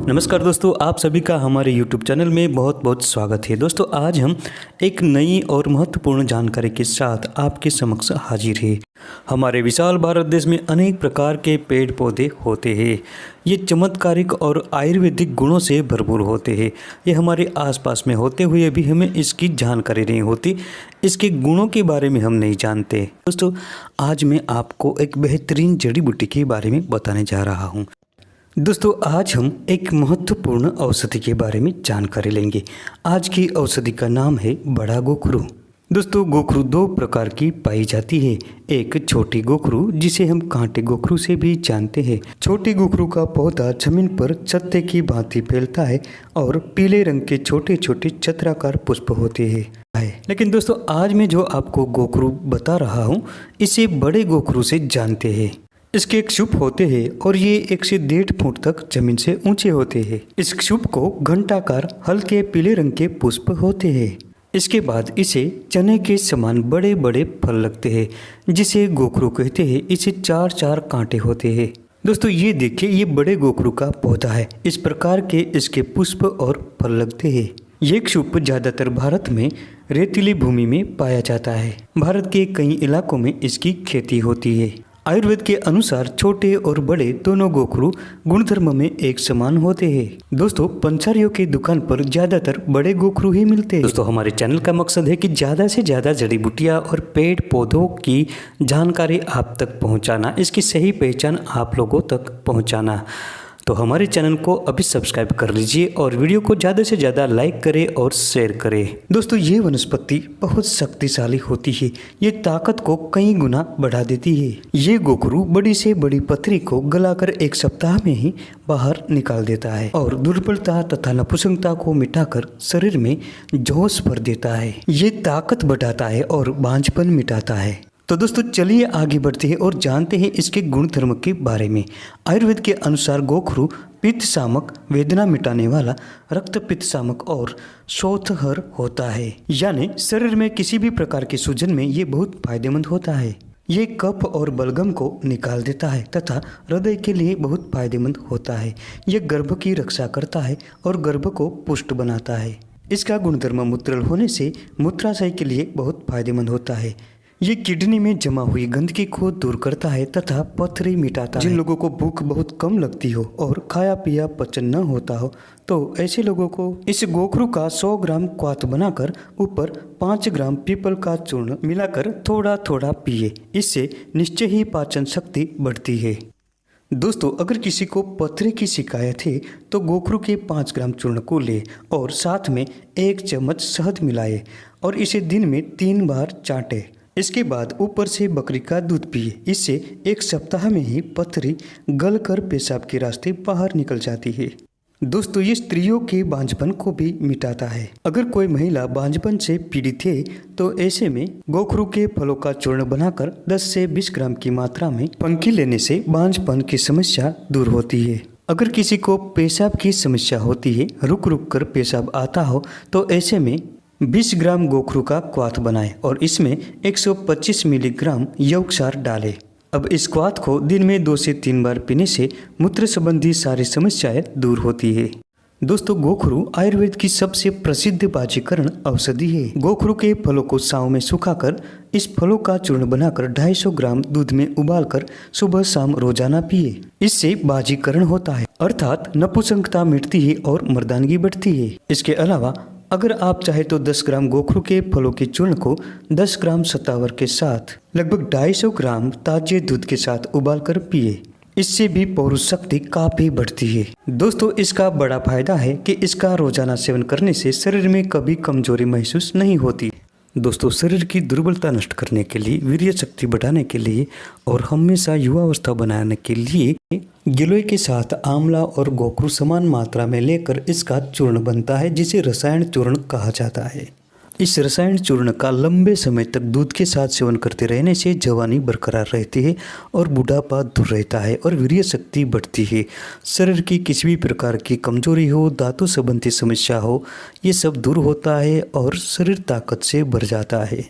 नमस्कार दोस्तों, आप सभी का हमारे YouTube चैनल में बहुत बहुत स्वागत है। दोस्तों, आज हम एक नई और महत्वपूर्ण जानकारी के साथ आपके समक्ष हाजिर हैं। हमारे विशाल भारत देश में अनेक प्रकार के पेड़ पौधे होते हैं। ये चमत्कारिक और आयुर्वेदिक गुणों से भरपूर होते हैं। ये हमारे आसपास में होते हुए भी हमें इसकी जानकारी नहीं होती, इसके गुणों के बारे में हम नहीं जानते। दोस्तों, आज मैं आपको एक बेहतरीन जड़ी बूटी के बारे में बताने जा रहा हूँ। दोस्तों, आज हम एक महत्वपूर्ण औषधि के बारे में जानकारी लेंगे। आज की औषधि का नाम है बड़ा गोखरू। दोस्तों, गोखरू दो प्रकार की पाई जाती है। एक छोटी गोखरू, जिसे हम कांटे गोखरू से भी जानते हैं। छोटी गोखरू का पौधा जमीन पर छत्ते की भांति फैलता है और पीले रंग के छोटे छोटे छत्राकार पुष्प होते हैं। लेकिन दोस्तों, आज मैं जो आपको गोखरू बता रहा हूँ, इसे बड़े गोखरू से जानते हैं। इसके एक शुभ होते हैं और ये 1 से 1.5 फुट तक जमीन से ऊंचे होते हैं। इस शुभ को घंटाकार हल्के पीले रंग के पुष्प होते हैं। इसके बाद इसे चने के समान बड़े बड़े फल लगते हैं, जिसे गोखरू कहते हैं। इसे 4 कांटे होते हैं। दोस्तों, ये देखिए, ये बड़े गोखरू का पौधा है। इस प्रकार के इसके पुष्प और फल लगते हैं। ये क्षुप ज़्यादातर भारत में रेतीली भूमि में पाया जाता है। भारत के कई इलाकों में इसकी खेती होती है। आयुर्वेद के अनुसार छोटे और बड़े दोनों गोखरू गुणधर्म में एक समान होते हैं। दोस्तों, पंसारियों की दुकान पर ज्यादातर बड़े गोखरू ही मिलते हैं। दोस्तों, हमारे चैनल का मकसद है कि ज्यादा से ज्यादा जड़ी बूटियां और पेड़ पौधों की जानकारी आप तक पहुंचाना, इसकी सही पहचान आप लोगों तक पहुंचाना। तो हमारे चैनल को अभी सब्सक्राइब कर लीजिए और वीडियो को ज़्यादा से ज़्यादा लाइक करें और शेयर करें। दोस्तों, ये वनस्पति बहुत शक्तिशाली होती है। ये ताकत को कई गुना बढ़ा देती है। ये गोखरू बड़ी से बड़ी पथरी को गलाकर 1 सप्ताह में ही बाहर निकाल देता है और दुर्बलता तथा नपुंसकता को मिटाकर शरीर में जोश भर देता है। ये ताकत बढ़ाता है और बांझपन मिटाता है। तो दोस्तों, चलिए आगे बढ़ते हैं और जानते हैं इसके गुण धर्म के बारे में। आयुर्वेद के अनुसार गोखरू पित्त शामक, वेदना मिटाने वाला, रक्त पित्त शामक और शोथहर होता है। यानी शरीर में किसी भी प्रकार के सूजन में ये बहुत फायदेमंद होता है। ये कफ और बलगम को निकाल देता है तथा हृदय के लिए बहुत फायदेमंद होता है। ये गर्भ की रक्षा करता है और गर्भ को पुष्ट बनाता है। इसका गुणधर्म मूत्रल होने से मूत्राशय के लिए बहुत फायदेमंद होता है। ये किडनी में जमा हुई गंदगी को दूर करता है तथा पथरी मिटाता है। जिन लोगों को भूख बहुत कम लगती हो और खाया पिया पचन न होता हो, तो ऐसे लोगों को इस गोखरू का 100 ग्राम क्वाथ बनाकर ऊपर 5 ग्राम पीपल का चूर्ण मिलाकर थोड़ा थोड़ा पिए। इससे निश्चय ही पाचन शक्ति बढ़ती है। दोस्तों, अगर किसी को पथरी की शिकायत है तो गोखरू के 5 ग्राम चूर्ण को ले और साथ में 1 चम्मच शहद मिलाए और इसे दिन में 3 बार चाटे। इसके बाद ऊपर से बकरी का दूध पिए। इससे 1 सप्ताह में ही पथरी गलकर पेशाब के रास्ते बाहर निकल जाती है। दोस्तों, ये स्त्रियों के बांझपन को भी मिटाता है। अगर कोई महिला बांझपन से पीड़ित है तो ऐसे में गोखरू के फलों का चूर्ण बनाकर 10 से 20 ग्राम की मात्रा में पंखी लेने से बांझपन की समस्या दूर होती है। अगर किसी को पेशाब की समस्या होती है, रुक रुक कर पेशाब आता हो, तो ऐसे में 20 ग्राम गोखरू का क्वाथ बनाएं और इसमें 125 मिलीग्राम यौगसार डालें। अब इस क्वाथ को दिन में 2 से 3 बार पीने से मूत्र संबंधी सारी समस्याएं दूर होती है। दोस्तों, गोखरू आयुर्वेद की सबसे प्रसिद्ध बाजीकरण औषधि है। गोखरू के फलों को साँव में सुखाकर इस फलों का चूर्ण बनाकर 250 ग्राम दूध में उबालकर सुबह शाम रोजाना पिए। इससे बाजीकरण होता है, अर्थात नपुंसकता मिटती है और मर्दानगी बढ़ती है। इसके अलावा अगर आप चाहे तो 10 ग्राम गोखरू के फलों के चूर्ण को 10 ग्राम शतावर के साथ लगभग 250 ग्राम ताजे दूध के साथ उबालकर पिए। इससे भी पौरुष शक्ति काफी बढ़ती है। दोस्तों, इसका बड़ा फायदा है कि इसका रोजाना सेवन करने से शरीर में कभी कमजोरी महसूस नहीं होती। दोस्तों, शरीर की दुर्बलता नष्ट करने के लिए, वीर्य शक्ति बढ़ाने के लिए और हमेशा युवावस्था बनाने के लिए गिलोय के साथ आंवला और गोखरू समान मात्रा में लेकर इसका चूर्ण बनता है, जिसे रसायन चूर्ण कहा जाता है। इस रसायन चूर्ण का लंबे समय तक दूध के साथ सेवन करते रहने से जवानी बरकरार रहती है और बुढ़ापा दूर रहता है और वीर्य शक्ति बढ़ती है। शरीर की किसी भी प्रकार की कमजोरी हो, धातु संबंधी समस्या हो, ये सब दूर होता है और शरीर ताकत से भर जाता है।